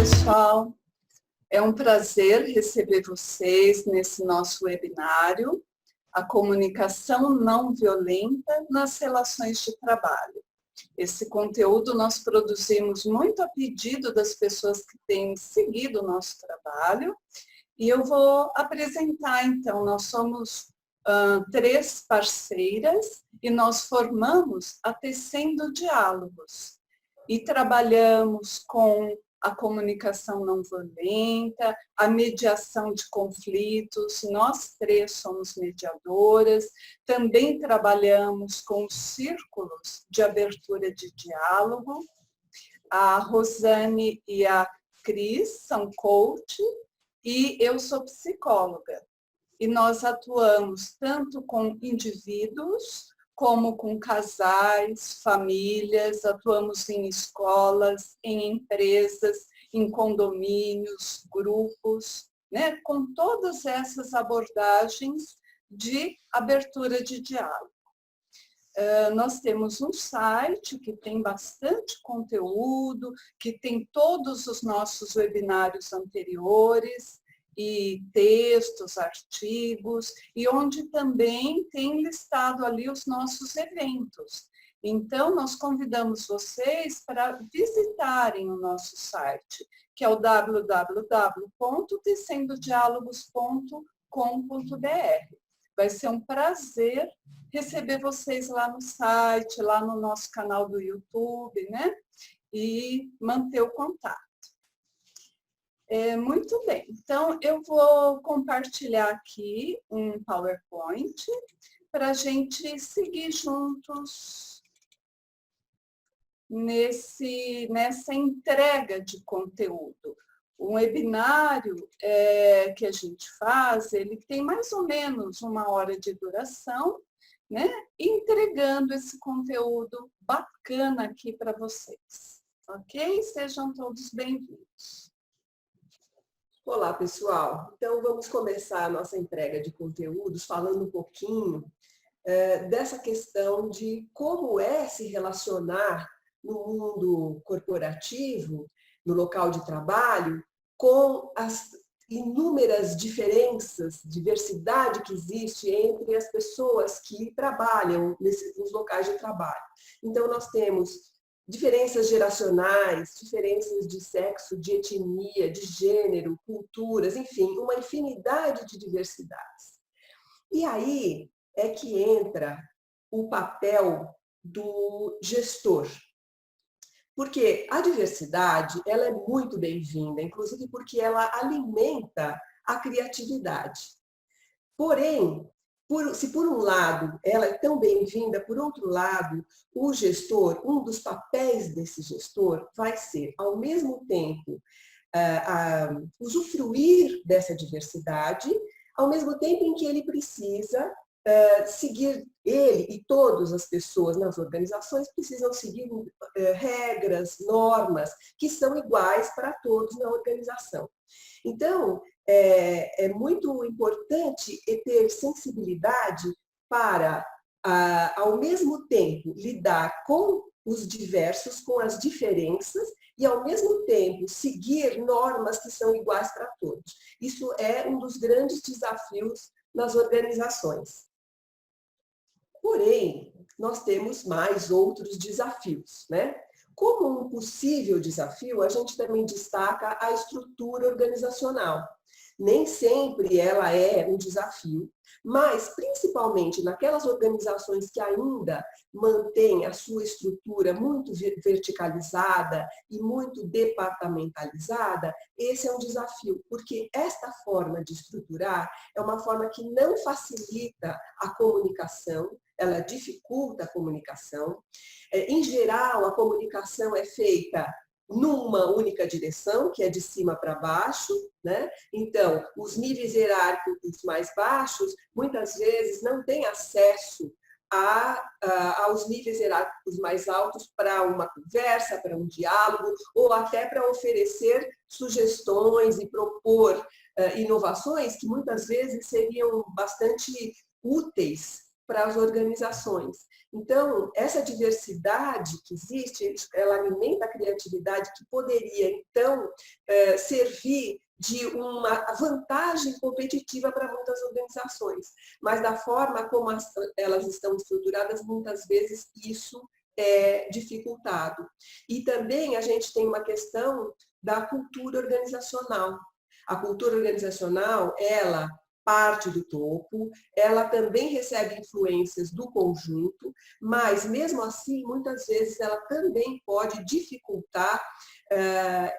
pessoal, é um prazer receber vocês nesse nosso webinário, a comunicação não violenta nas relações de trabalho. Esse conteúdo nós produzimos muito a pedido das pessoas que têm seguido o nosso trabalho, e eu vou apresentar então, nós somos 3 parceiras e nós formamos a Tecendo Diálogos e trabalhamos com a comunicação não violenta, a mediação de conflitos, nós 3 somos mediadoras, também trabalhamos com os círculos de abertura de diálogo, a Rosane e a Cris são coach e eu sou psicóloga. E nós atuamos tanto com indivíduos, como com casais, famílias, atuamos em escolas, em empresas, em condomínios, grupos, né? Com todas essas abordagens de abertura de diálogo. Nós temos um site que tem bastante conteúdo, que tem todos os nossos webinários anteriores, e textos, artigos, e onde também tem listado ali os nossos eventos. Então, nós convidamos vocês para visitarem o nosso site, que é o www.tecendodialogos.com.br. Vai ser um prazer receber vocês lá no site, lá no nosso canal do YouTube, né? E manter o contato. Muito bem, então eu vou compartilhar aqui um PowerPoint para a gente seguir juntos nessa entrega de conteúdo. O webinário que a gente faz, ele tem mais ou menos 1 hora de duração, né? Entregando esse conteúdo bacana aqui para vocês, ok? Sejam todos bem-vindos. Olá, pessoal. Então, vamos começar a nossa entrega de conteúdos falando um pouquinho dessa questão de como é se relacionar no mundo corporativo, no local de trabalho, com as inúmeras diferenças, diversidade que existe entre as pessoas que trabalham nos locais de trabalho. Então, nós temos diferenças geracionais, diferenças de sexo, de etnia, de gênero, culturas, enfim, uma infinidade de diversidades. E aí é que entra o papel do gestor. Porque a diversidade, ela é muito bem-vinda, inclusive porque ela alimenta a criatividade. Porém, se por um lado ela é tão bem-vinda, por outro lado, o gestor, um dos papéis desse gestor vai ser, ao mesmo tempo, usufruir dessa diversidade, ao mesmo tempo em que ele precisa seguir, ele e todas as pessoas nas organizações precisam seguir regras, normas, que são iguais para todos na organização. Então, é muito importante ter sensibilidade para, ao mesmo tempo, lidar com os diversos, com as diferenças, e, ao mesmo tempo, seguir normas que são iguais para todos. Isso é um dos grandes desafios nas organizações. Porém, nós temos mais outros desafios, né? Como um possível desafio, a gente também destaca a estrutura organizacional. Nem sempre ela é um desafio, mas principalmente naquelas organizações que ainda mantêm a sua estrutura muito verticalizada e muito departamentalizada, esse é um desafio, porque esta forma de estruturar é uma forma que não facilita a comunicação, ela dificulta a comunicação. Em geral, a comunicação é feita numa única direção, que é de cima para baixo, né? Então, os níveis hierárquicos mais baixos, muitas vezes, não têm acesso aos níveis hierárquicos mais altos para uma conversa, para um diálogo, ou até para oferecer sugestões e propor inovações que muitas vezes seriam bastante úteis para as organizações. Então, essa diversidade que existe, ela alimenta a criatividade que poderia, então, servir de uma vantagem competitiva para muitas organizações. Mas da forma como elas estão estruturadas, muitas vezes isso é dificultado. E também a gente tem uma questão da cultura organizacional. A cultura organizacional, ela parte do topo, ela também recebe influências do conjunto, mas mesmo assim, muitas vezes ela também pode dificultar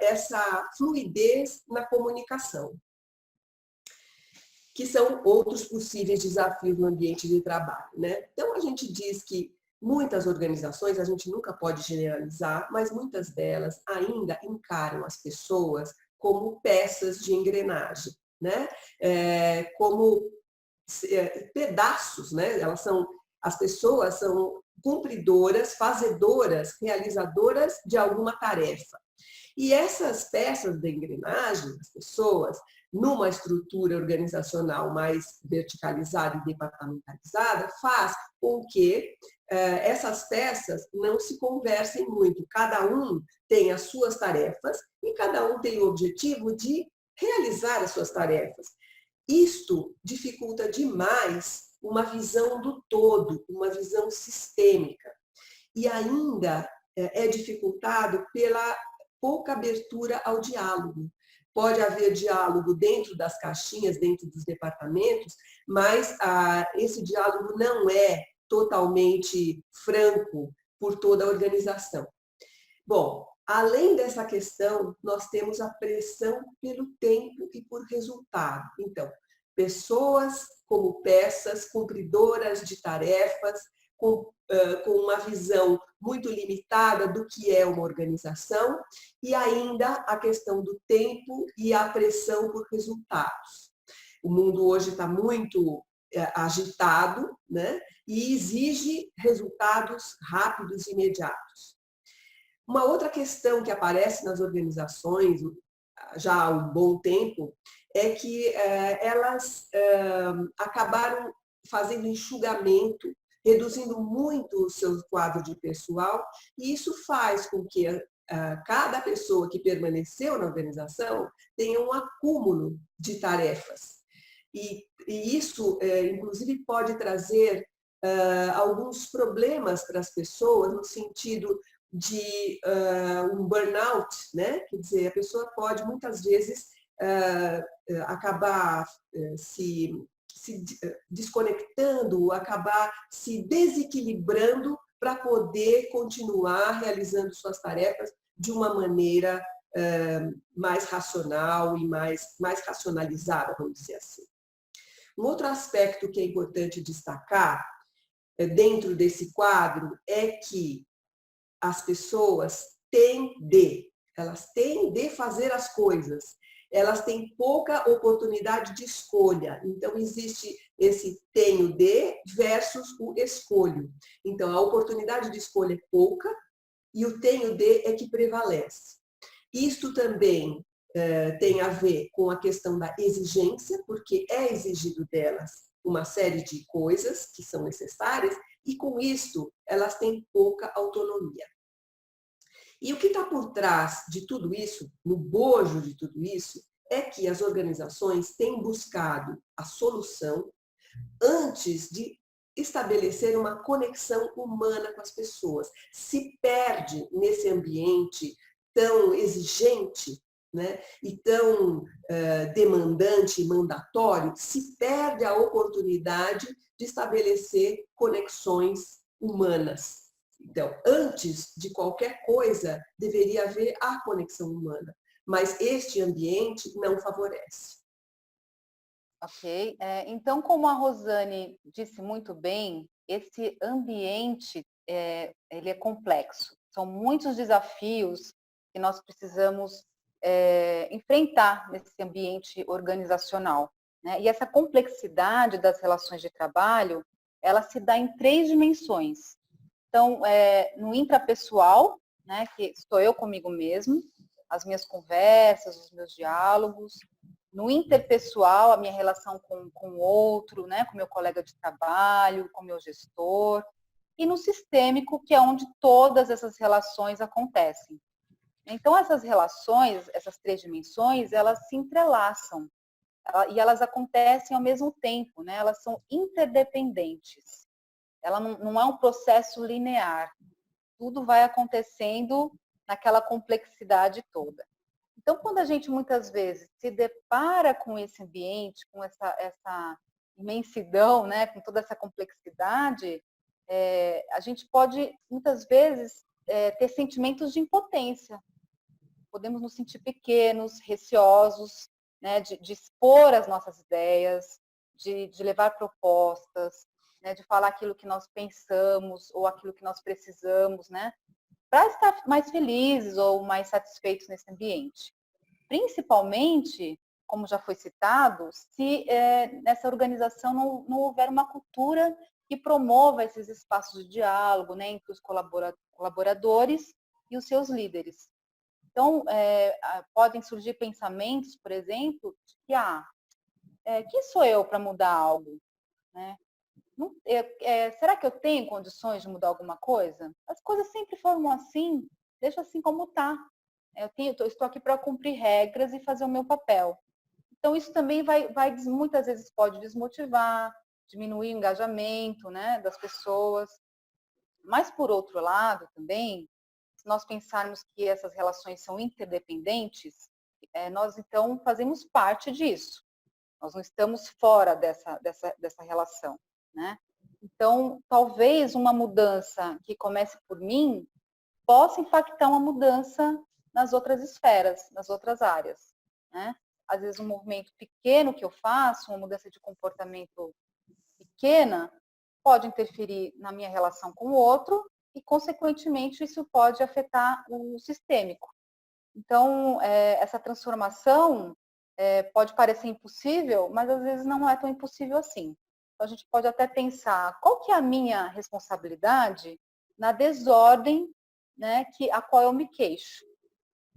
essa fluidez na comunicação, que são outros possíveis desafios no ambiente de trabalho, né? Então, a gente diz que muitas organizações, a gente nunca pode generalizar, mas muitas delas ainda encaram as pessoas como peças de engrenagem, né? Como pedaços, né? As pessoas são cumpridoras, fazedoras, realizadoras de alguma tarefa. E essas peças da engrenagem, as pessoas, numa estrutura organizacional mais verticalizada e departamentalizada, faz com que essas peças não se conversem muito. Cada um tem as suas tarefas e cada um tem o objetivo de realizar as suas tarefas. Isto dificulta demais uma visão do todo, uma visão sistêmica. E ainda é dificultado pela pouca abertura ao diálogo. Pode haver diálogo dentro das caixinhas, dentro dos departamentos, mas esse diálogo não é totalmente franco por toda a organização. Bom, além dessa questão, nós temos a pressão pelo tempo e por resultado. Então, pessoas como peças cumpridoras de tarefas, com uma visão muito limitada do que é uma organização, e ainda a questão do tempo e a pressão por resultados. O mundo hoje está muito agitado, né? E exige resultados rápidos e imediatos. Uma outra questão que aparece nas organizações já há um bom tempo é que elas acabaram fazendo enxugamento, reduzindo muito o seu quadro de pessoal, e isso faz com que cada pessoa que permaneceu na organização tenha um acúmulo de tarefas. E isso, inclusive, pode trazer alguns problemas para as pessoas, no sentido de um burnout, né? Quer dizer, a pessoa pode muitas vezes acabar se desconectando, acabar se desequilibrando para poder continuar realizando suas tarefas de uma maneira mais racional e mais racionalizada, vamos dizer assim. Um outro aspecto que é importante destacar dentro desse quadro é que as pessoas elas têm de fazer as coisas, elas têm pouca oportunidade de escolha. Então, existe esse tenho de versus o escolho. Então, a oportunidade de escolha é pouca e o tenho de é que prevalece. Isto também tem a ver com a questão da exigência, porque é exigido delas uma série de coisas que são necessárias e, com isto, elas têm pouca autonomia. E o que está por trás de tudo isso, no bojo de tudo isso, é que as organizações têm buscado a solução antes de estabelecer uma conexão humana com as pessoas. Se perde nesse ambiente tão exigente, né, e tão demandante e mandatório, se perde a oportunidade de estabelecer conexões humanas. Então, antes de qualquer coisa, deveria haver a conexão humana, mas este ambiente não favorece. Ok. Então, como a Rosane disse muito bem, esse ambiente ele é complexo. São muitos desafios que nós precisamos enfrentar nesse ambiente organizacional, né? E essa complexidade das relações de trabalho, ela se dá em 3 dimensões. Então, no intrapessoal, né, que sou eu comigo mesmo, as minhas conversas, os meus diálogos. No interpessoal, a minha relação com o outro, né, com o meu colega de trabalho, com o meu gestor, e no sistêmico, que é onde todas essas relações acontecem. Então, essas relações, essas 3 dimensões, elas se entrelaçam, e elas acontecem ao mesmo tempo, né? Elas são interdependentes. Ela não é um processo linear. Tudo vai acontecendo naquela complexidade toda. Então, quando a gente muitas vezes se depara com esse ambiente, com essa imensidão, né, com toda essa complexidade, a gente pode, muitas vezes, ter sentimentos de impotência. Podemos nos sentir pequenos, receosos, né, de expor as nossas ideias, de levar propostas, né, de falar aquilo que nós pensamos ou aquilo que nós precisamos, né, para estar mais felizes ou mais satisfeitos nesse ambiente. Principalmente, como já foi citado, se nessa organização não houver uma cultura que promova esses espaços de diálogo, né, entre os colaboradores e os seus líderes. Então, podem surgir pensamentos, por exemplo, de que, quem sou eu para mudar algo? Né? Será que eu tenho condições de mudar alguma coisa? As coisas sempre foram assim, deixa assim como está. Estou aqui para cumprir regras e fazer o meu papel. Então, isso também muitas vezes pode desmotivar, diminuir o engajamento, né, das pessoas. Mas, por outro lado, também, se nós pensarmos que essas relações são interdependentes, nós, então, fazemos parte disso. Nós não estamos fora dessa relação, né? Então, talvez uma mudança que comece por mim possa impactar uma mudança nas outras esferas, nas outras áreas, né? Às vezes um movimento pequeno que eu faço, uma mudança de comportamento pequena, pode interferir na minha relação com o outro e, consequentemente, isso pode afetar o sistêmico. Então, essa transformação pode parecer impossível, mas às vezes não é tão impossível assim. Então, a gente pode até pensar, qual que é a minha responsabilidade na desordem, né, a qual eu me queixo?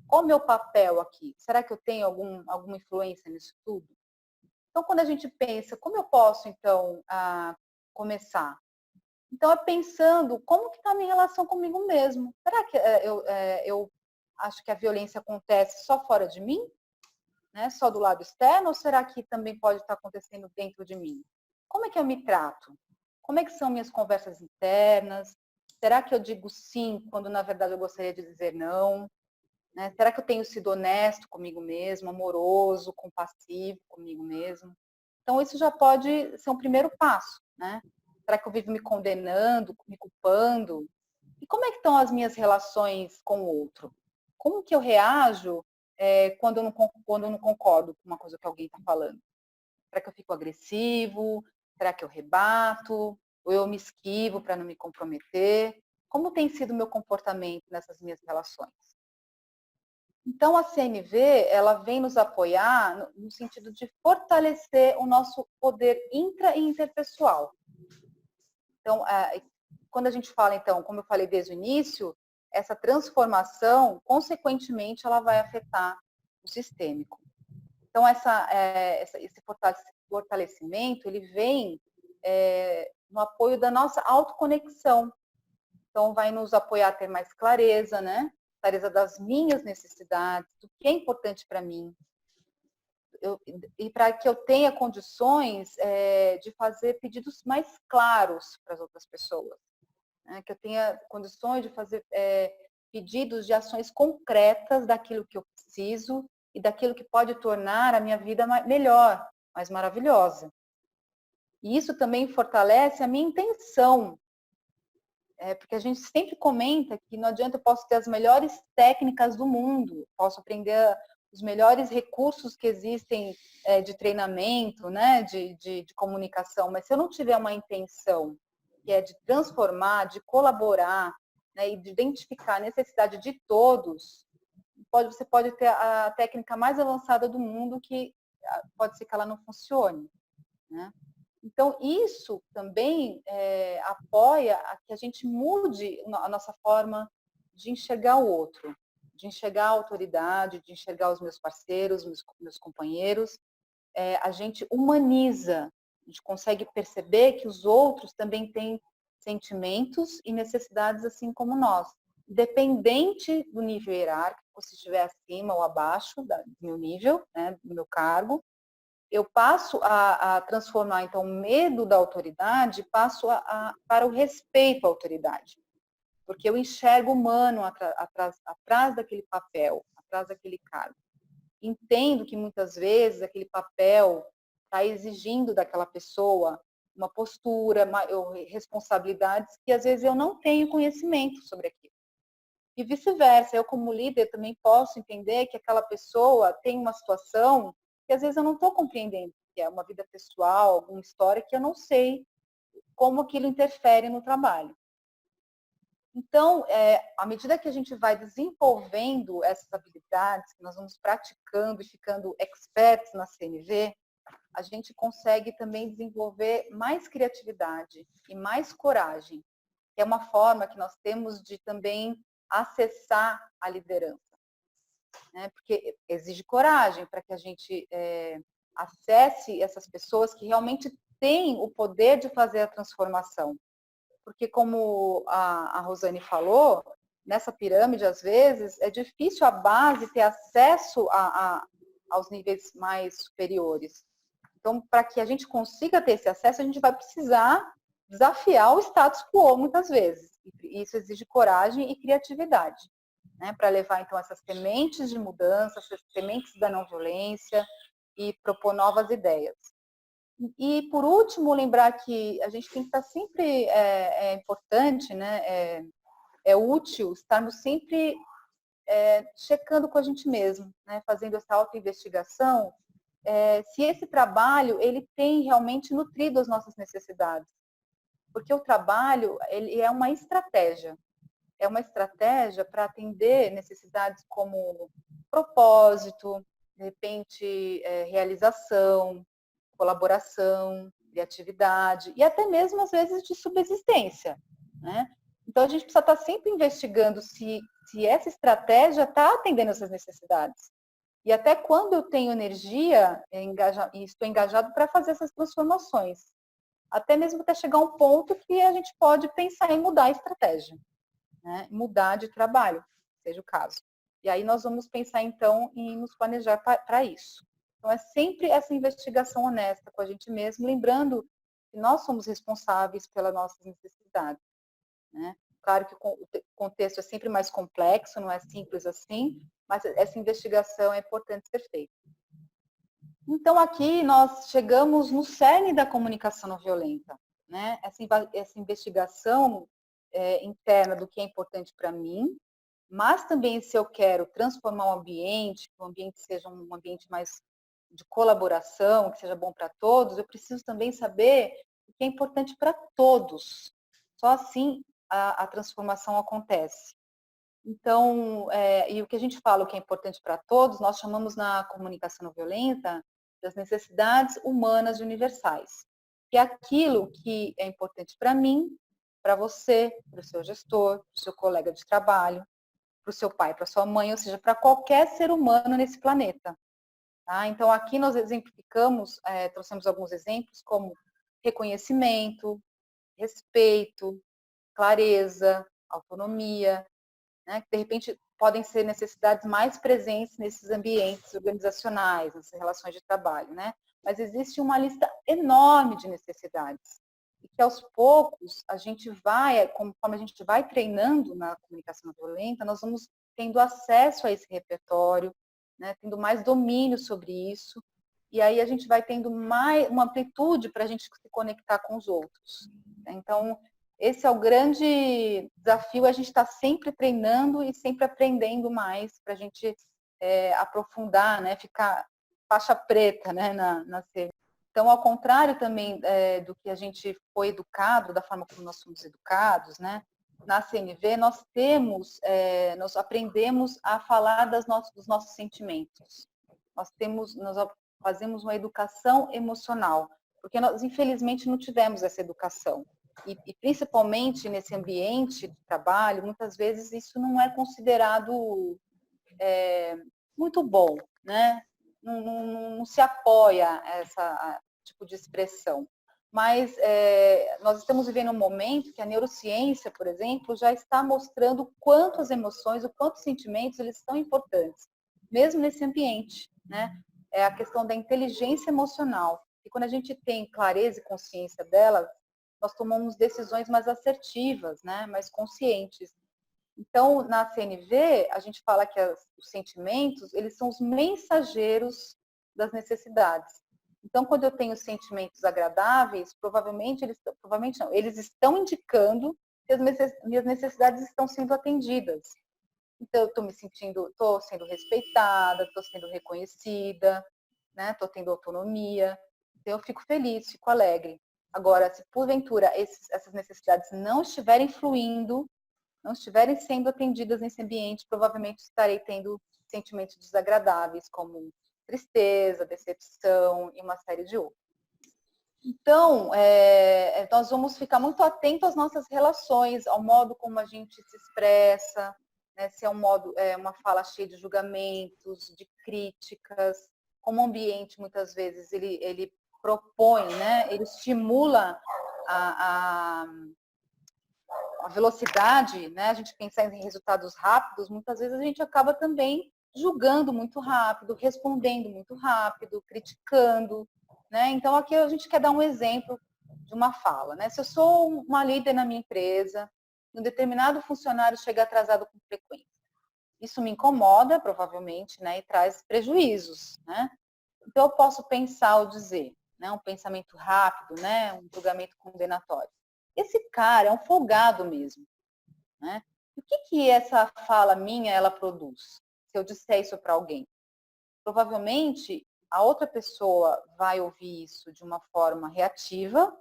Qual o meu papel aqui? Será que eu tenho alguma influência nisso tudo? Então, quando a gente pensa, como eu posso, então, começar? Então, é pensando como que está a minha relação comigo mesmo. Será que eu acho que a violência acontece só fora de mim? Né? Só do lado externo? Ou será que também pode estar acontecendo dentro de mim? Como é que eu me trato? Como é que são minhas conversas internas? Será que eu digo sim quando, na verdade, eu gostaria de dizer não? Né? Será que eu tenho sido honesto comigo mesmo, amoroso, compassivo comigo mesmo? Então, isso já pode ser um primeiro passo, né? Será que eu vivo me condenando, me culpando? E como é que estão as minhas relações com o outro? Como que eu reajo quando eu não concordo com uma coisa que alguém está falando? Será que eu fico agressivo? Será que eu rebato? Ou eu me esquivo para não me comprometer? Como tem sido o meu comportamento nessas minhas relações? Então, a CNV, ela vem nos apoiar no sentido de fortalecer o nosso poder intra e interpessoal. Então, quando a gente fala, então, como eu falei desde o início, essa transformação, consequentemente, ela vai afetar o sistêmico. Então, esse fortalecimento, ele vem no apoio da nossa autoconexão. Então, vai nos apoiar a ter mais clareza, né? Clareza das minhas necessidades, do que é importante para mim. E para que eu tenha condições de fazer pedidos mais claros para as outras pessoas. Né? Que eu tenha condições de fazer pedidos de ações concretas daquilo que eu preciso e daquilo que pode tornar a minha vida melhor, mais maravilhosa. E isso também fortalece a minha intenção. Porque a gente sempre comenta que não adianta, eu posso ter as melhores técnicas do mundo, posso aprender os melhores recursos que existem de treinamento, né, de comunicação, mas se eu não tiver uma intenção, que é de transformar, de colaborar, né, e de identificar a necessidade de todos, você pode ter a técnica mais avançada do mundo, que pode ser que ela não funcione, né? Então, isso também apoia a que a gente mude a nossa forma de enxergar o outro, de enxergar a autoridade, de enxergar os meus parceiros, meus companheiros, a gente humaniza, a gente consegue perceber que os outros também têm sentimentos e necessidades assim como nós. Independente do nível hierárquico, se estiver acima ou abaixo do meu nível, né, do meu cargo, eu passo a transformar, então, o medo da autoridade, passo para o respeito à autoridade. Porque eu enxergo o humano atrás daquele papel, atrás daquele cargo. Entendo que, muitas vezes, aquele papel está exigindo daquela pessoa uma postura, responsabilidades que, às vezes, eu não tenho conhecimento sobre aquilo. E vice-versa, eu como líder também posso entender que aquela pessoa tem uma situação que às vezes eu não estou compreendendo, que é uma vida pessoal, alguma história que eu não sei como aquilo interfere no trabalho. Então, à medida que a gente vai desenvolvendo essas habilidades, que nós vamos praticando e ficando experts na CNV, a gente consegue também desenvolver mais criatividade e mais coragem, que é uma forma que nós temos de também acessar a liderança, né? Porque exige coragem para que a gente acesse essas pessoas que realmente têm o poder de fazer a transformação. Porque, como a Rosane falou, nessa pirâmide, às vezes, é difícil a base ter acesso aos níveis mais superiores. Então, para que a gente consiga ter esse acesso, a gente vai precisar desafiar o status quo, muitas vezes. E isso exige coragem e criatividade, né? Para levar, então, essas sementes de mudança, essas sementes da não violência e propor novas ideias. E, por último, lembrar que a gente tem que estar sempre, é importante, né? É útil estarmos sempre checando com a gente mesmo, né? Fazendo essa autoinvestigação, se esse trabalho ele tem realmente nutrido as nossas necessidades. Porque o trabalho ele é uma estratégia para atender necessidades como propósito, de repente realização, colaboração, criatividade e até mesmo às vezes de subsistência, né? Então a gente precisa estar sempre investigando se essa estratégia está atendendo essas necessidades. E até quando eu tenho energia e estou engajado para fazer essas transformações. Até mesmo até chegar a um ponto que a gente pode pensar em mudar a estratégia, né? Mudar de trabalho, seja o caso. E aí nós vamos pensar, então, em nos planejar para isso. Então, é sempre essa investigação honesta com a gente mesmo, lembrando que nós somos responsáveis pelas nossas necessidades, né? Claro que o contexto é sempre mais complexo, não é simples assim, mas essa investigação é importante ser feita. Então, aqui nós chegamos no cerne da comunicação não violenta, né? Essa investigação interna do que é importante para mim, mas também se eu quero transformar o ambiente, que o ambiente seja um ambiente mais de colaboração, que seja bom para todos, eu preciso também saber o que é importante para todos. Só assim a transformação acontece. Então, e o que a gente fala, o que é importante para todos, nós chamamos na comunicação não violenta das necessidades humanas universais, que é aquilo que é importante para mim, para você, para o seu gestor, para o seu colega de trabalho, para o seu pai, para a sua mãe, ou seja, para qualquer ser humano nesse planeta. Tá? Então, aqui nós exemplificamos, trouxemos alguns exemplos como reconhecimento, respeito, clareza, autonomia, né, que de repente podem ser necessidades mais presentes nesses ambientes organizacionais, nessas relações de trabalho, né? Mas existe uma lista enorme de necessidades e que aos poucos a gente vai, conforme a gente vai treinando na comunicação não violenta, nós vamos tendo acesso a esse repertório, né, tendo mais domínio sobre isso, e aí a gente vai tendo mais uma amplitude para a gente se conectar com os outros. Então, esse é o grande desafio, a gente está sempre treinando e sempre aprendendo mais para a gente aprofundar, né, ficar faixa preta, né, na CNV. Então, ao contrário também do que a gente foi educado, da forma como nós somos educados, né, na CNV nós nós aprendemos a falar dos nossos sentimentos. Nós fazemos uma educação emocional, porque nós infelizmente não tivemos essa educação. E principalmente nesse ambiente de trabalho, muitas vezes isso não é considerado muito bom, né? não se apoia a esse tipo de expressão. Mas nós estamos vivendo um momento que a neurociência, por exemplo, já está mostrando o quanto as emoções, o quanto os sentimentos, eles são importantes, mesmo nesse ambiente, né? É a questão da inteligência emocional. E quando a gente tem clareza e consciência dela, nós tomamos decisões mais assertivas, né? Mais conscientes. Então, na CNV, a gente fala que os sentimentos, eles são os mensageiros das necessidades. Então, quando eu tenho sentimentos agradáveis, provavelmente eles estão indicando que as minhas necessidades estão sendo atendidas. Então, eu estou sendo respeitada, estou sendo reconhecida, né? Estou tendo autonomia. Então, eu fico feliz, fico alegre. Agora, se porventura essas necessidades não estiverem fluindo, não estiverem sendo atendidas nesse ambiente, provavelmente estarei tendo sentimentos desagradáveis, como tristeza, decepção e uma série de outros. Então, nós vamos ficar muito atentos às nossas relações, ao modo como a gente se expressa, né, se é uma fala cheia de julgamentos, de críticas, como o ambiente, muitas vezes, ele propõe, né, ele estimula a velocidade, né, a gente pensar em resultados rápidos, muitas vezes a gente acaba também julgando muito rápido, respondendo muito rápido, criticando, né? Então aqui a gente quer dar um exemplo de uma fala, né? Se eu sou uma líder na minha empresa, um determinado funcionário chega atrasado com frequência, isso me incomoda provavelmente, né? E traz prejuízos, né? Então eu posso pensar ou dizer, né? Um pensamento rápido, né? Um julgamento condenatório. Esse cara é um folgado mesmo, né? O que essa fala minha ela produz? Se eu disser isso para alguém, provavelmente a outra pessoa vai ouvir isso de uma forma reativa,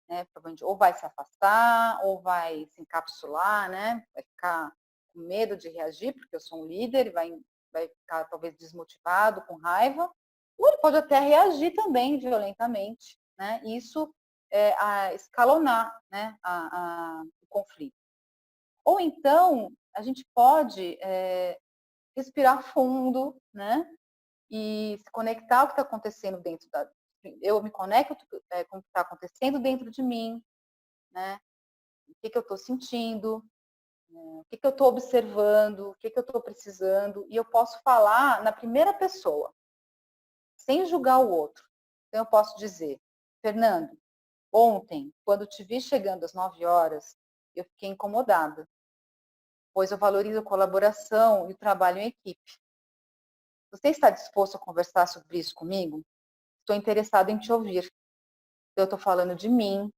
né? Ou vai se afastar, ou vai se encapsular, né? Vai ficar com medo de reagir, porque eu sou um líder, e vai ficar talvez desmotivado, com raiva, ou ele pode até reagir também violentamente, né? Isso a escalonar, né, o conflito. Ou então, a gente pode respirar fundo, né, e se conectar ao que está acontecendo dentro eu me conecto com o que está acontecendo dentro de mim, né, o que eu estou sentindo, o que eu estou observando, o que eu estou precisando, e eu posso falar na primeira pessoa, sem julgar o outro. Então, eu posso dizer, Fernando, ontem, quando te vi chegando às 9 horas, eu fiquei incomodada, pois eu valorizo a colaboração e o trabalho em equipe. Você está disposto a conversar sobre isso comigo? Estou interessado em te ouvir. Eu estou falando de mim,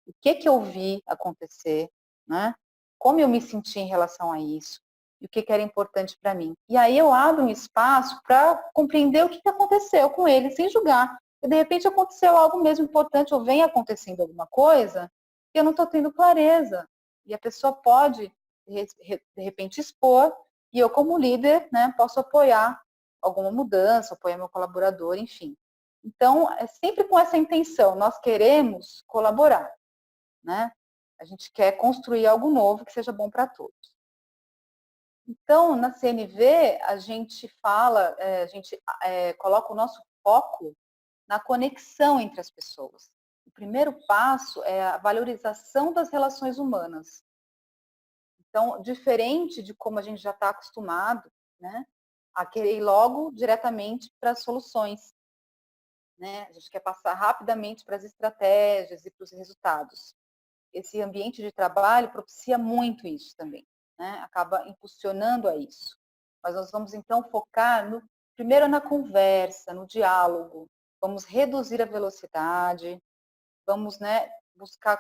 o que eu vi acontecer, né? Como eu me senti em relação a isso, e o que era importante para mim. E aí eu abro um espaço para compreender o que aconteceu com ele, sem julgar. E de repente aconteceu algo mesmo importante, ou vem acontecendo alguma coisa, que eu não estou tendo clareza. E a pessoa pode, de repente, expor, e eu, como líder, né, posso apoiar alguma mudança, apoiar meu colaborador, enfim. Então, é sempre com essa intenção, nós queremos colaborar, né? A gente quer construir algo novo que seja bom para todos. Então, na CNV, a gente coloca o nosso foco na conexão entre as pessoas. O primeiro passo é a valorização das relações humanas. Então, diferente de como a gente já está acostumado, né, a querer ir logo diretamente para as soluções, né? A gente quer passar rapidamente para as estratégias e para os resultados. Esse ambiente de trabalho propicia muito isso também, né? Acaba impulsionando a isso. Mas nós vamos, então, focar primeiro na conversa, no diálogo. Vamos reduzir a velocidade, vamos, né, buscar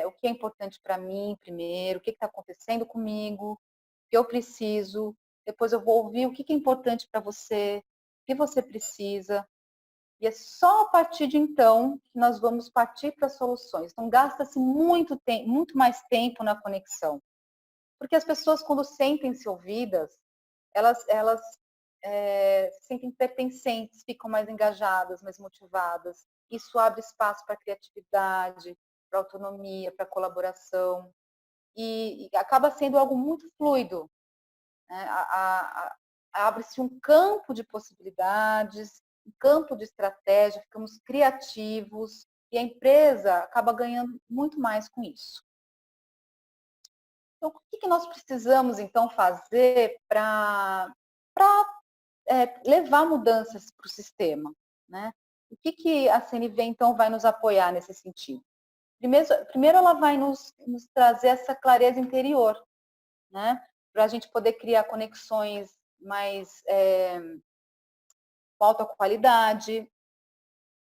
o que é importante para mim primeiro, o que está acontecendo comigo, o que eu preciso. Depois eu vou ouvir o que é importante para você, o que você precisa. E é só a partir de então que nós vamos partir para soluções. Então, gasta-se muito mais tempo na conexão. Porque as pessoas, quando sentem-se ouvidas, elas se sentem pertencentes, ficam mais engajadas, mais motivadas. Isso abre espaço para criatividade, para autonomia, para colaboração. E acaba sendo algo muito fluido. Né? Abre-se um campo de possibilidades, um campo de estratégia, ficamos criativos e a empresa acaba ganhando muito mais com isso. Então, o que nós precisamos, então, fazer para levar mudanças para o sistema, né? O que a CNV, então, vai nos apoiar nesse sentido? Primeiro ela vai nos trazer essa clareza interior, né? Para a gente poder criar conexões mais com alta qualidade.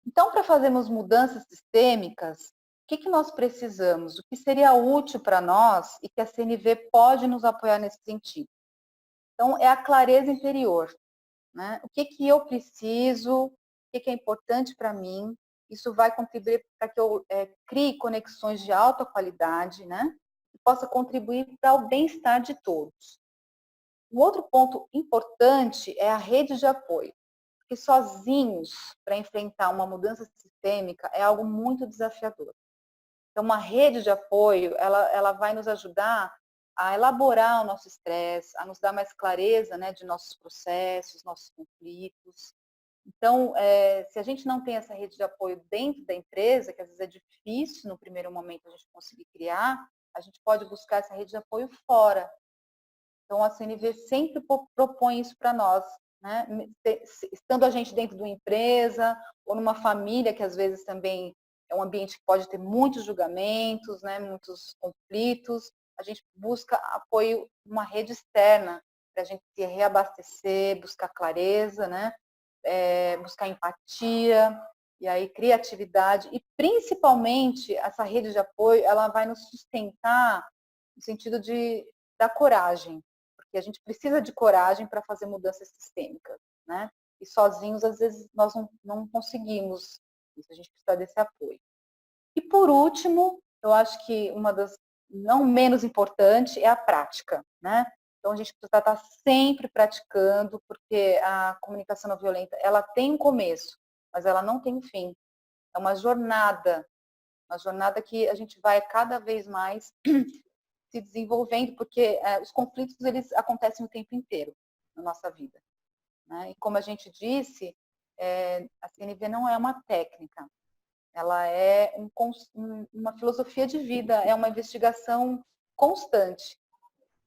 Então, para fazermos mudanças sistêmicas, o que nós precisamos? O que seria útil para nós e que a CNV pode nos apoiar nesse sentido? Então, é a clareza interior, né? O que eu preciso, o que é importante para mim. Isso vai contribuir para que eu crie conexões de alta qualidade, né? E possa contribuir para o bem-estar de todos. Um outro ponto importante é a rede de apoio, porque sozinhos, para enfrentar uma mudança sistêmica, é algo muito desafiador. Então, uma rede de apoio, ela vai nos ajudar a elaborar o nosso estresse, a nos dar mais clareza, né, de nossos processos, nossos conflitos. Então, se a gente não tem essa rede de apoio dentro da empresa, que às vezes é difícil no primeiro momento a gente conseguir criar, a gente pode buscar essa rede de apoio fora. Então, a CNV sempre propõe isso para nós, né? Estando a gente dentro de uma empresa ou numa família, que às vezes também é um ambiente que pode ter muitos julgamentos, né? Muitos conflitos, a gente busca apoio de uma rede externa para a gente se reabastecer, buscar clareza, né? Buscar empatia, e aí criatividade, e principalmente essa rede de apoio, ela vai nos sustentar no sentido da coragem, porque a gente precisa de coragem para fazer mudanças sistêmicas, né? E sozinhos, às vezes, nós não conseguimos isso, a gente precisa desse apoio. E por último, eu acho que uma das não menos importante é a prática, né? Então, a gente precisa estar sempre praticando, porque a comunicação não violenta, ela tem um começo, mas ela não tem um fim. É uma jornada que a gente vai cada vez mais se desenvolvendo, porque os conflitos, eles acontecem o tempo inteiro na nossa vida, né? E como a gente disse, a CNV não é uma técnica, ela é uma filosofia de vida, é uma investigação constante.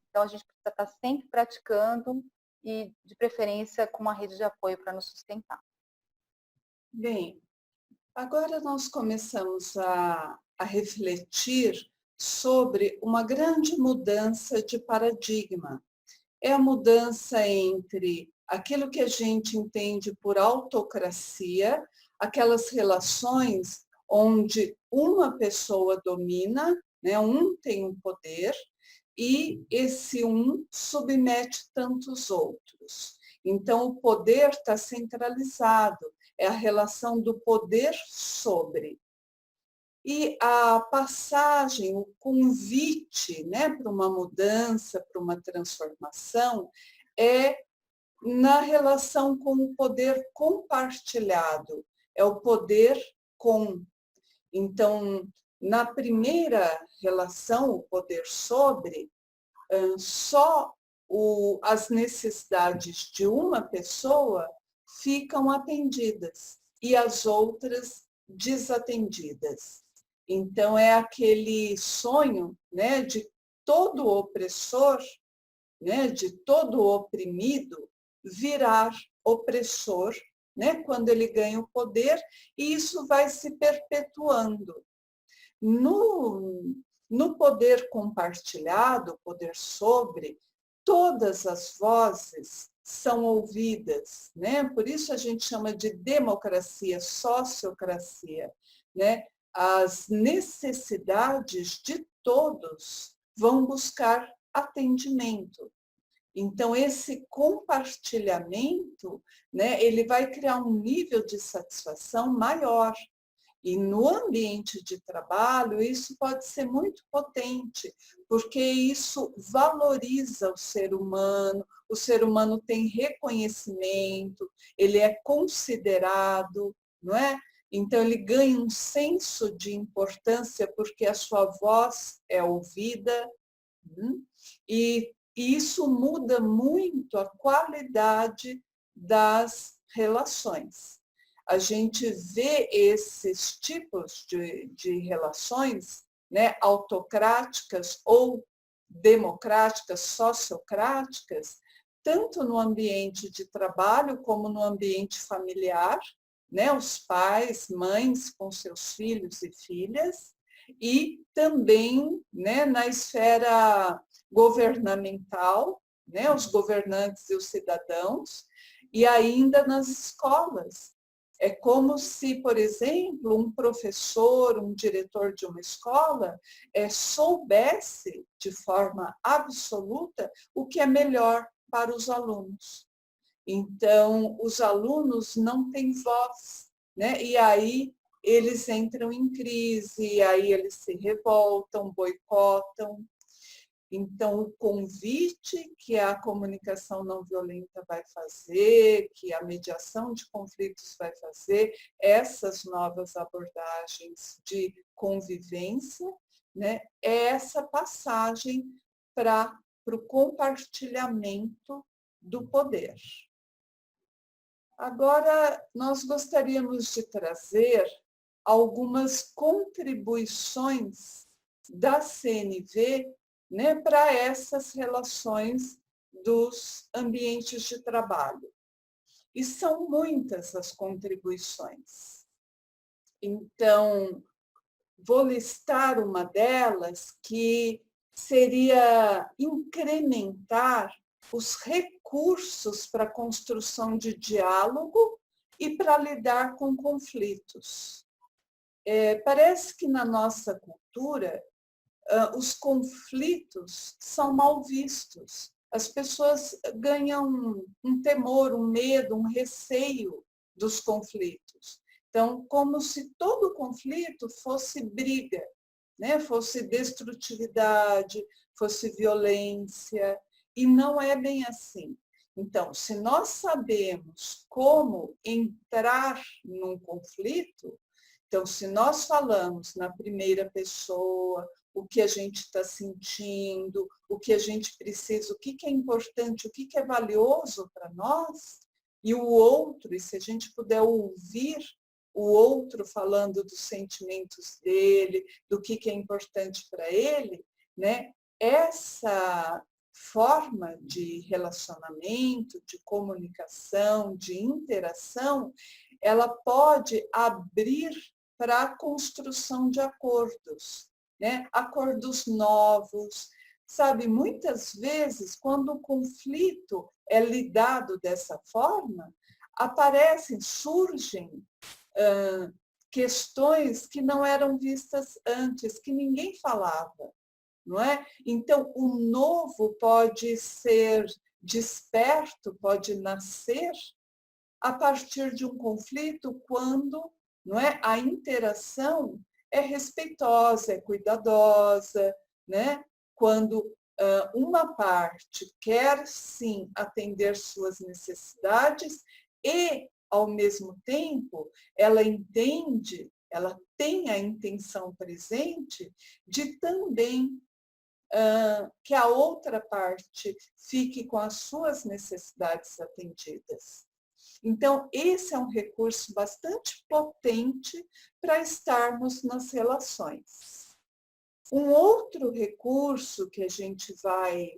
Então, a gente precisa estar sempre praticando e, de preferência, com uma rede de apoio para nos sustentar. Bem, agora nós começamos a refletir sobre uma grande mudança de paradigma. É a mudança entre aquilo que a gente entende por autocracia, aquelas relações onde uma pessoa domina, né, um tem um poder, e esse um submete tantos outros. Então, o poder está centralizado, é a relação do poder sobre. E a passagem, o convite, né, para uma mudança, para uma transformação, é na relação com o poder compartilhado, é o poder com. Então, na primeira relação, o poder sobre, só as necessidades de uma pessoa ficam atendidas e as outras desatendidas. Então, é aquele sonho, né, de todo opressor, né, de todo oprimido, virar opressor, né, quando ele ganha o poder, e isso vai se perpetuando. No poder compartilhado, poder sobre, todas as vozes são ouvidas, né? Por isso a gente chama de democracia, sociocracia, né? As necessidades de todos vão buscar atendimento. Então, esse compartilhamento, né, ele vai criar um nível de satisfação maior. E no ambiente de trabalho, isso pode ser muito potente, porque isso valoriza o ser humano tem reconhecimento, ele é considerado, não é? Então, ele ganha um senso de importância porque a sua voz é ouvida, e isso muda muito a qualidade das relações. a gente vê esses tipos de relações, né, autocráticas ou democráticas, sociocráticas, tanto no ambiente de trabalho como no ambiente familiar, né, os pais, mães com seus filhos e filhas, e também, né, na esfera governamental, né, os governantes e os cidadãos, e ainda nas escolas. É como se, por exemplo, um professor, um diretor de uma escola, soubesse de forma absoluta o que é melhor para os alunos. Então, os alunos não têm voz, né? E aí eles entram em crise, e aí eles se revoltam, boicotam. Então, o convite que a comunicação não violenta vai fazer, que a mediação de conflitos vai fazer, essas novas abordagens de convivência, né, é essa passagem para o compartilhamento do poder. Agora, nós gostaríamos de trazer algumas contribuições da CNV, né, para essas relações dos ambientes de trabalho. E são muitas as contribuições. Então, vou listar uma delas, que seria incrementar os recursos para a construção de diálogo e para lidar com conflitos. Parece que na nossa cultura, os conflitos são mal vistos. As pessoas ganham um temor, um medo, um receio dos conflitos. Então, como se todo conflito fosse briga, né? Fosse destrutividade, fosse violência, e não é bem assim. Então, se nós sabemos como entrar num conflito, então, se nós falamos na primeira pessoa, o que a gente está sentindo, o que a gente precisa, o que é importante, o que é valioso para nós, e o outro, e se a gente puder ouvir o outro falando dos sentimentos dele, do que é importante para ele, né? Essa forma de relacionamento, de comunicação, de interação, ela pode abrir para a construção de acordos, né? Acordos novos. Sabe, muitas vezes, quando o conflito é lidado dessa forma, surgem questões que não eram vistas antes, que ninguém falava, não é? Então, o novo pode ser desperto, pode nascer a partir de um conflito quando, não é, a interação é respeitosa, é cuidadosa, né? Quando uma parte quer sim atender suas necessidades e, ao mesmo tempo, ela entende, ela tem a intenção presente de também que a outra parte fique com as suas necessidades atendidas. Então, esse é um recurso bastante potente para estarmos nas relações. Um outro recurso que a gente vai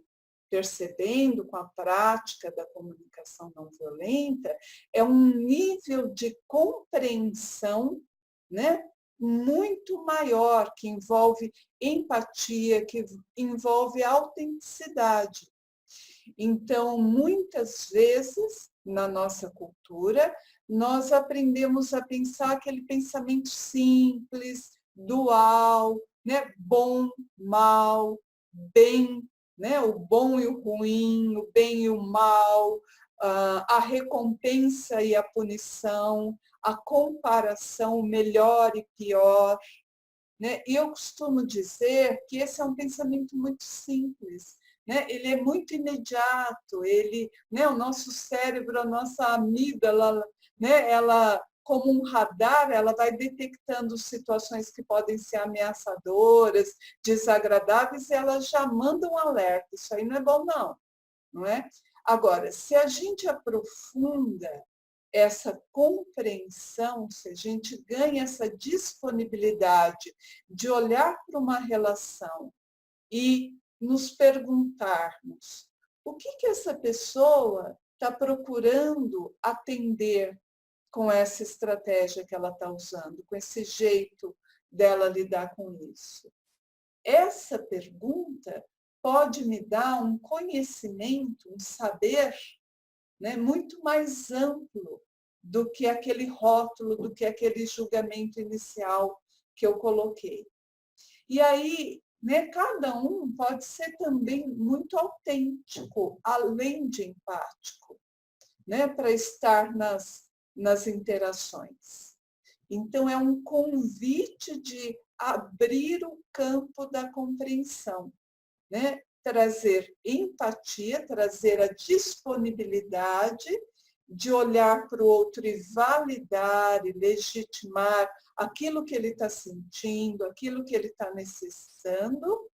percebendo com a prática da comunicação não violenta é um nível de compreensão, né, muito maior, que envolve empatia, que envolve autenticidade. Então, muitas vezes, na nossa cultura, nós aprendemos a pensar aquele pensamento simples, dual, né? Bom, mal, bem, né? O bom e o ruim, o bem e o mal, a recompensa e a punição, a comparação, melhor e pior, né? E eu costumo dizer que esse é um pensamento muito simples, né? Ele é muito imediato, né? O nosso cérebro, a nossa amígdala, né? Ela, como um radar, ela vai detectando situações que podem ser ameaçadoras, desagradáveis, e ela já manda um alerta. Isso aí não é bom, não é? Agora, se a gente aprofunda essa compreensão, se a gente ganha essa disponibilidade de olhar para uma relação e nos perguntarmos o que essa pessoa está procurando atender com essa estratégia que ela está usando, com esse jeito dela lidar com isso. Essa pergunta pode me dar um conhecimento, um saber, né, muito mais amplo do que aquele rótulo, do que aquele julgamento inicial que eu coloquei. E aí, né, cada um pode ser também muito autêntico, além de empático, né, para estar nas interações. Então, é um convite de abrir o campo da compreensão, né? Trazer empatia, trazer a disponibilidade de olhar para o outro e validar e legitimar aquilo que ele está sentindo, aquilo que ele está necessitando,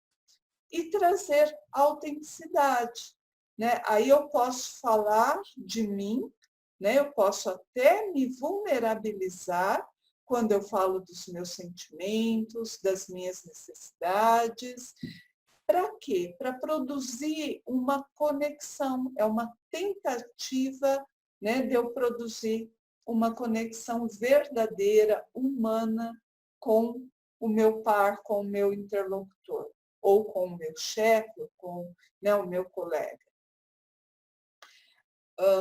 e trazer autenticidade, né? Aí eu posso falar de mim, né? Eu posso até me vulnerabilizar quando eu falo dos meus sentimentos, das minhas necessidades. Para quê? Para produzir uma conexão, é uma tentativa, né, de eu produzir uma conexão verdadeira, humana, com o meu par, com o meu interlocutor, ou com o meu chefe, ou com, né, o meu colega.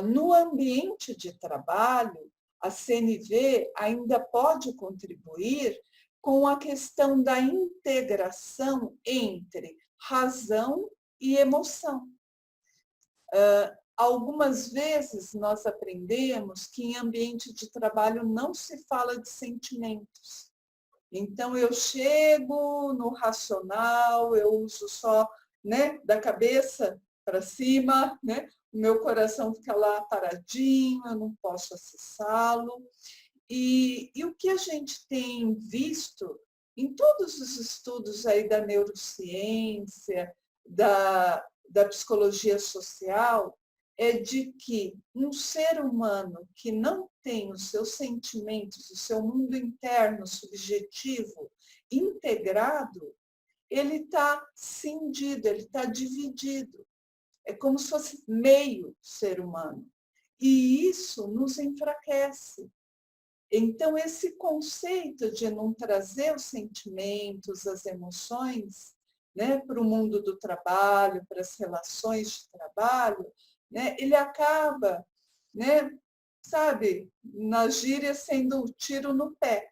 No ambiente de trabalho, a CNV ainda pode contribuir com a questão da integração entre razão e emoção. Algumas vezes nós aprendemos que em ambiente de trabalho não se fala de sentimentos. Então, eu chego no racional, eu uso só, né, da cabeça para cima, né? O meu coração fica lá paradinho, eu não posso acessá-lo. E o que a gente tem visto em todos os estudos aí da neurociência, da psicologia social, é de que um ser humano que não tem os seus sentimentos, o seu mundo interno subjetivo integrado, ele está cindido, ele está dividido. É como se fosse meio ser humano. E isso nos enfraquece. Então, esse conceito de não trazer os sentimentos, as emoções, né, para o mundo do trabalho, para as relações de trabalho, né, ele acaba, né, sabe, na gíria sendo um tiro no pé,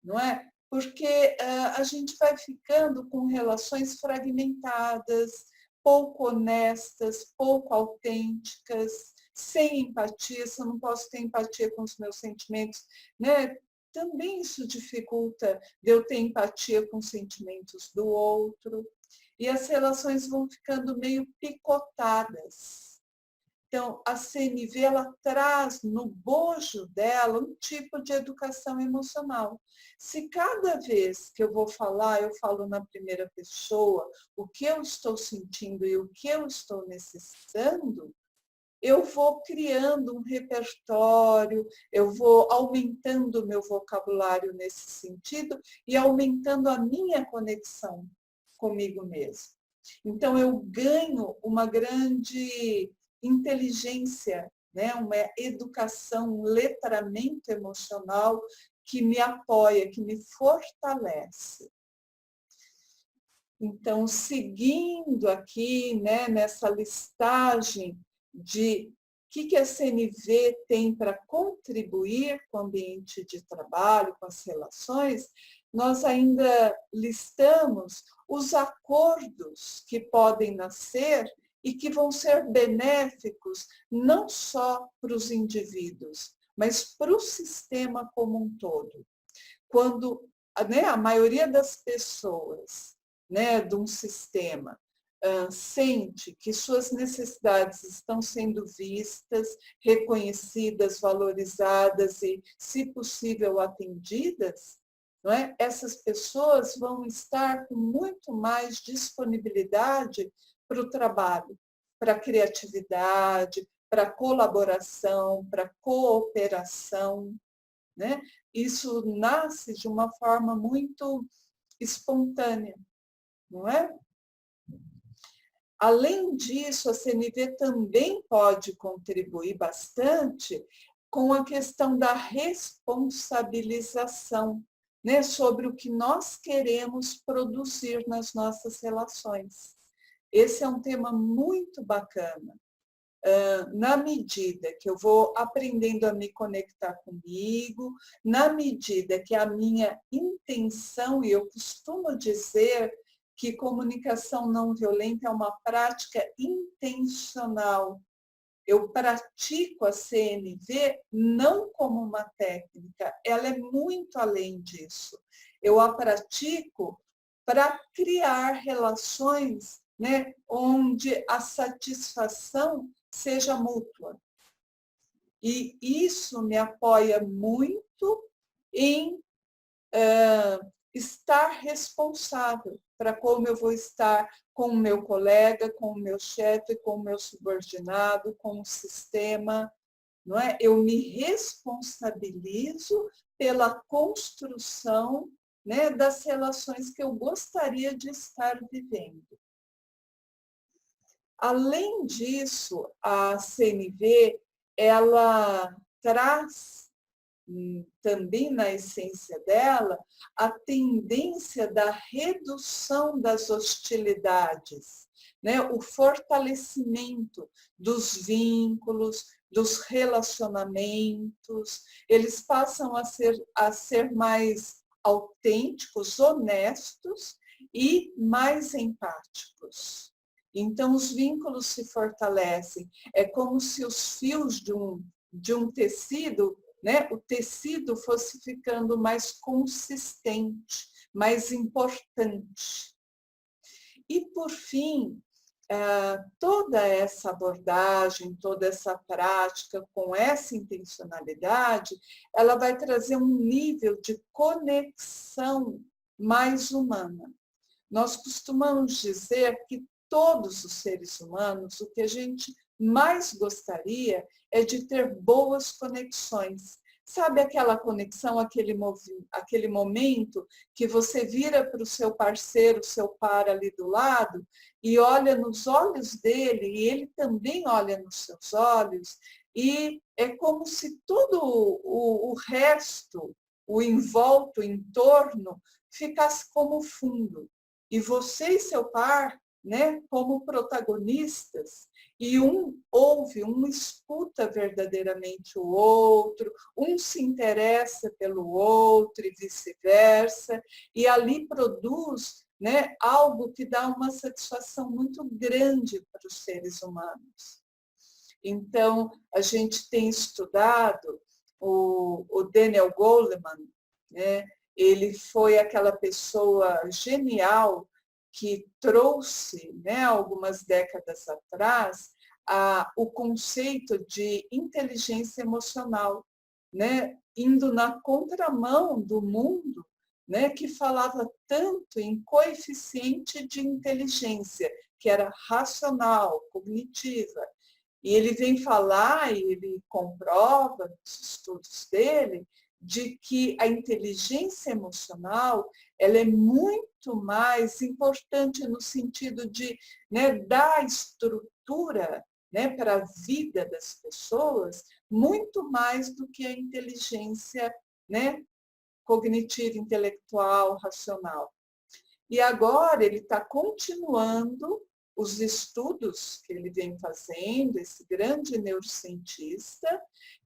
não é? Porque a gente vai ficando com relações fragmentadas, pouco honestas, pouco autênticas, sem empatia. Se eu não posso ter empatia com os meus sentimentos, né? Também isso dificulta de eu ter empatia com os sentimentos do outro. E as relações vão ficando meio picotadas. Então, a CNV, ela traz no bojo dela um tipo de educação emocional. Se cada vez que eu vou falar, eu falo na primeira pessoa o que eu estou sentindo e o que eu estou necessitando, eu vou criando um repertório, eu vou aumentando o meu vocabulário nesse sentido e aumentando a minha conexão comigo mesmo. Então, eu ganho uma grande inteligência, né? Uma educação, um letramento emocional que me apoia, que me fortalece. Então, seguindo aqui, né, nessa listagem de o que a CNV tem para contribuir com o ambiente de trabalho, com as relações, nós ainda listamos os acordos que podem nascer e que vão ser benéficos não só para os indivíduos, mas para o sistema como um todo. Quando, né, a maioria das pessoas, né, de um sistema sente que suas necessidades estão sendo vistas, reconhecidas, valorizadas e, se possível, atendidas, não é? Essas pessoas vão estar com muito mais disponibilidade para o trabalho, para a criatividade, para colaboração, para cooperação, né? Isso nasce de uma forma muito espontânea, não é? Além disso, a CNV também pode contribuir bastante com a questão da responsabilização, né, sobre o que nós queremos produzir nas nossas relações. Esse é um tema muito bacana. Na medida que eu vou aprendendo a me conectar comigo, na medida que a minha intenção, e eu costumo dizer que comunicação não violenta é uma prática intencional. Eu pratico a CNV não como uma técnica, ela é muito além disso. Eu a pratico para criar relações, né, onde a satisfação seja mútua. E isso me apoia muito em estar responsável para como eu vou estar com o meu colega, com o meu chefe, com o meu subordinado, com o sistema, não é? Eu me responsabilizo pela construção, né, das relações que eu gostaria de estar vivendo. Além disso, a CNV, ela traz também na essência dela a tendência da redução das hostilidades, né? O fortalecimento dos vínculos, dos relacionamentos, eles passam a ser mais autênticos, honestos e mais empáticos. Então, os vínculos se fortalecem. É como se os fios de um tecido, né, o tecido fosse ficando mais consistente, mais importante. E, por fim, toda essa abordagem, toda essa prática com essa intencionalidade, ela vai trazer um nível de conexão mais humana. Nós costumamos dizer que todos os seres humanos, o que a gente mais gostaria é de ter boas conexões. Sabe aquela conexão, aquele momento que você vira para o seu parceiro, seu par ali do lado, e olha nos olhos dele, e ele também olha nos seus olhos, e é como se todo o resto, o envolto, o entorno, ficasse como fundo. E você e seu par, né, como protagonistas, e um ouve, um escuta verdadeiramente o outro, um se interessa pelo outro e vice-versa, e ali produz, né, algo que dá uma satisfação muito grande para os seres humanos. Então, a gente tem estudado o Daniel Goleman, né? Ele foi aquela pessoa genial que trouxe, né, algumas décadas atrás, o conceito de inteligência emocional, né, indo na contramão do mundo, né, que falava tanto em coeficiente de inteligência, que era racional, cognitiva. E ele vem falar, e ele comprova nos estudos dele, de que a inteligência emocional ela é muito mais importante no sentido de, né, dar estrutura, né, para a vida das pessoas, muito mais do que a inteligência, né, cognitiva, intelectual, racional. E agora ele está continuando os estudos que ele vem fazendo, esse grande neurocientista,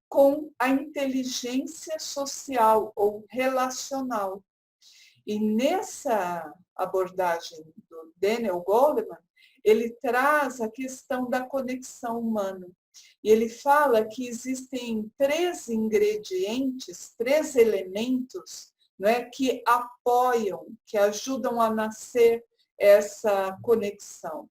com a inteligência social ou relacional. E nessa abordagem do Daniel Goleman, ele traz a questão da conexão humana. E ele fala que existem 3 ingredientes, 3 elementos, não é, que apoiam, que ajudam a nascer essa conexão.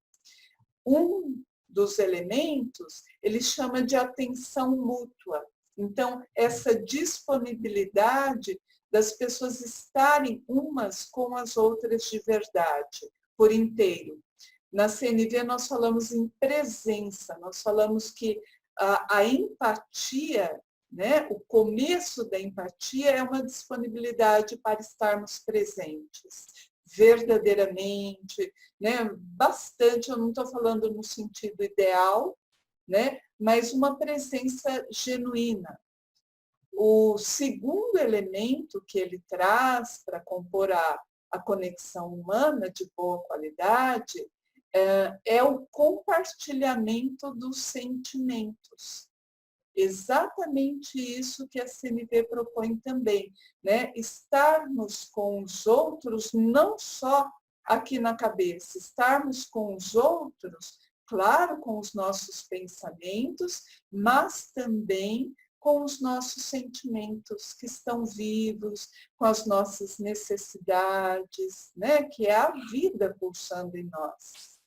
Um dos elementos, ele chama de atenção mútua. Então, essa disponibilidade das pessoas estarem umas com as outras de verdade, por inteiro. Na CNV nós falamos em presença, nós falamos que a empatia, né? O começo da empatia é uma disponibilidade para estarmos presentes, verdadeiramente, né? Bastante, eu não estou falando no sentido ideal, né? Mas uma presença genuína. O segundo elemento que ele traz para compor a conexão humana de boa qualidade é o compartilhamento dos sentimentos. Exatamente isso que a CNV propõe também, né? Estarmos com os outros, não só aqui na cabeça, estarmos com os outros, claro, com os nossos pensamentos, mas também com os nossos sentimentos que estão vivos, com as nossas necessidades, né? Que é a vida pulsando em nós.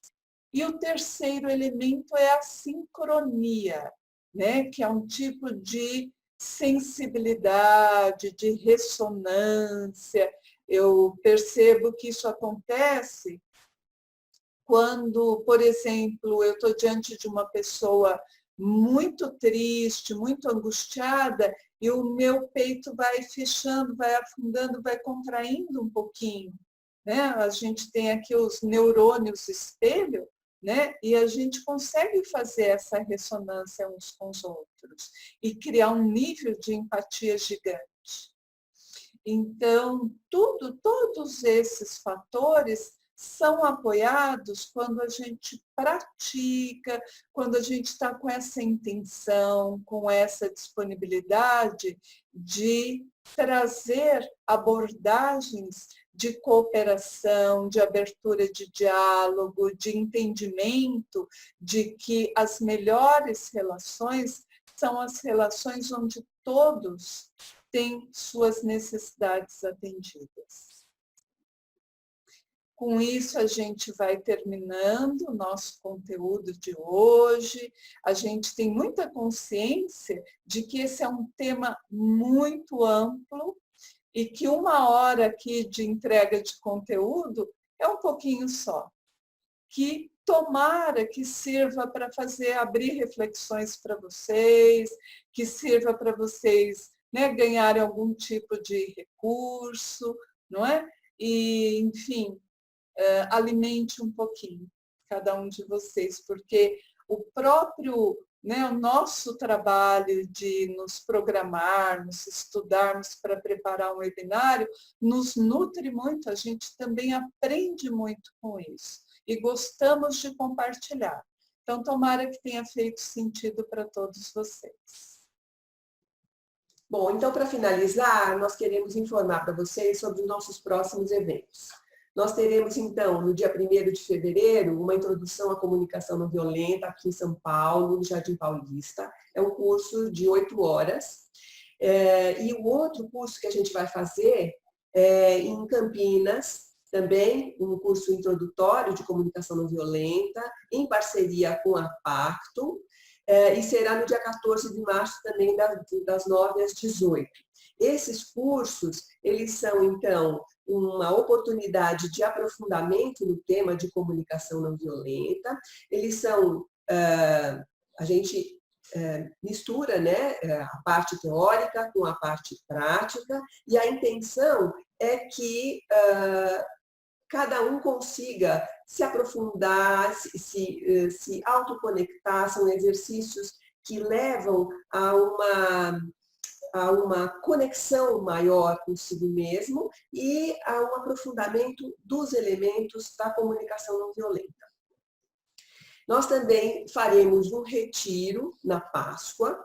E o terceiro elemento é a sincronia, né? Que é um tipo de sensibilidade, de ressonância. Eu percebo que isso acontece quando, por exemplo, eu estou diante de uma pessoa muito triste, muito angustiada, e o meu peito vai fechando, vai afundando, vai contraindo um pouquinho, né? A gente tem aqui os neurônios espelho, né? E a gente consegue fazer essa ressonância uns com os outros e criar um nível de empatia gigante. Então, todos esses fatores são apoiados quando a gente pratica, quando a gente está com essa intenção, com essa disponibilidade de trazer abordagens de cooperação, de abertura de diálogo, de entendimento de que as melhores relações são as relações onde todos têm suas necessidades atendidas. Com isso, a gente vai terminando o nosso conteúdo de hoje. A gente tem muita consciência de que esse é um tema muito amplo e que 1 hora aqui de entrega de conteúdo é um pouquinho só. Que tomara que sirva para abrir reflexões para vocês, que sirva para vocês, né, ganharem algum tipo de recurso, não é? E, enfim, alimente um pouquinho cada um de vocês, porque o próprio, né, o nosso trabalho de nos programarmos, estudarmos para preparar um webinário, nos nutre muito, a gente também aprende muito com isso e gostamos de compartilhar. Então, tomara que tenha feito sentido para todos vocês. Bom, então, para finalizar, nós queremos informar para vocês sobre os nossos próximos eventos. Nós teremos, então, no dia 1º de fevereiro, uma introdução à comunicação não violenta aqui em São Paulo, no Jardim Paulista. É um curso de 8 horas. E o outro curso que a gente vai fazer é em Campinas, também um curso introdutório de comunicação não violenta, em parceria com a Pacto, e será no dia 14 de março também, das 9 às 18. Esses cursos, eles são, então, uma oportunidade de aprofundamento no tema de comunicação não violenta. Eles são, a gente mistura, né, a parte teórica com a parte prática, e a intenção é que cada um consiga se aprofundar, se autoconectar. São exercícios que levam a uma conexão maior consigo mesmo e a um aprofundamento dos elementos da comunicação não violenta. Nós também faremos um retiro na Páscoa,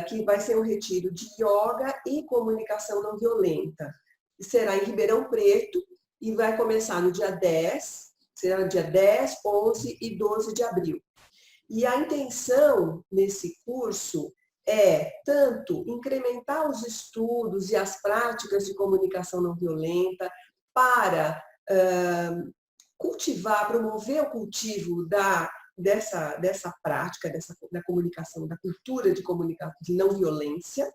que vai ser um retiro de yoga e comunicação não violenta. Será em Ribeirão Preto e vai começar no dia 10, será no dia 10, 11 e 12 de abril. E a intenção nesse curso é tanto incrementar os estudos e as práticas de comunicação não violenta para promover o cultivo dessa prática, da comunicação, da cultura de não violência,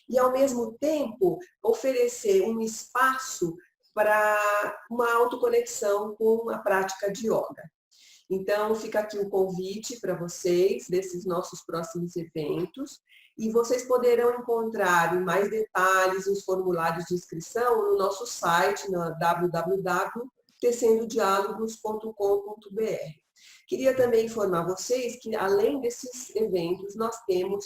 e ao mesmo tempo oferecer um espaço para uma autoconexão com a prática de yoga. Então, fica aqui o convite para vocês desses nossos próximos eventos. E vocês poderão encontrar em mais detalhes os formulários de inscrição no nosso site, na www.tecendodiálogos.com.br. Queria também informar vocês que, além desses eventos, nós temos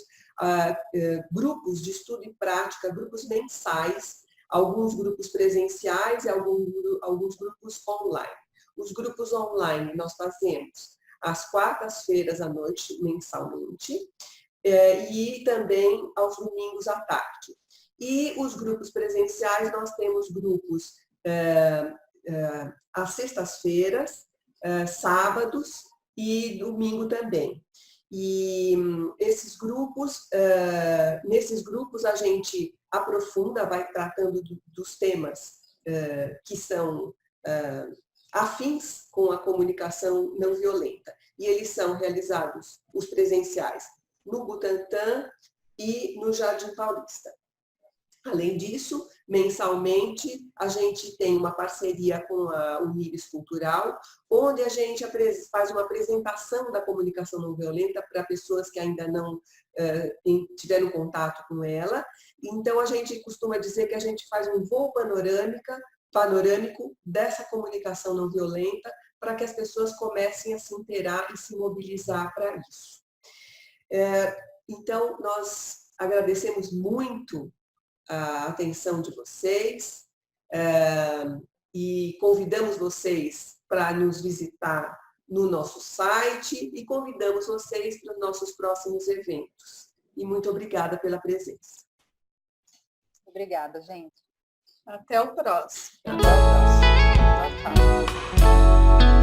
grupos de estudo e prática, grupos mensais, alguns grupos presenciais e alguns grupos online. Os grupos online nós fazemos às quartas-feiras à noite, mensalmente, e também aos domingos à tarde. E os grupos presenciais, nós temos grupos às sextas-feiras, sábados e domingo também. E nesses grupos a gente aprofunda, vai tratando dos temas que são afins com a comunicação não violenta. E eles são realizados, os presenciais, no Butantã e no Jardim Paulista. Além disso, mensalmente, a gente tem uma parceria com a Unires Cultural, onde a gente faz uma apresentação da comunicação não violenta para pessoas que ainda não tiveram contato com ela. Então, a gente costuma dizer que a gente faz um voo panorâmico dessa comunicação não violenta para que as pessoas comecem a se inteirar e se mobilizar para isso. Então, nós agradecemos muito a atenção de vocês e convidamos vocês para nos visitar no nosso site e convidamos vocês para os nossos próximos eventos. E muito obrigada pela presença. Obrigada, gente. Até o próximo. Até o próximo. Tchau, tchau.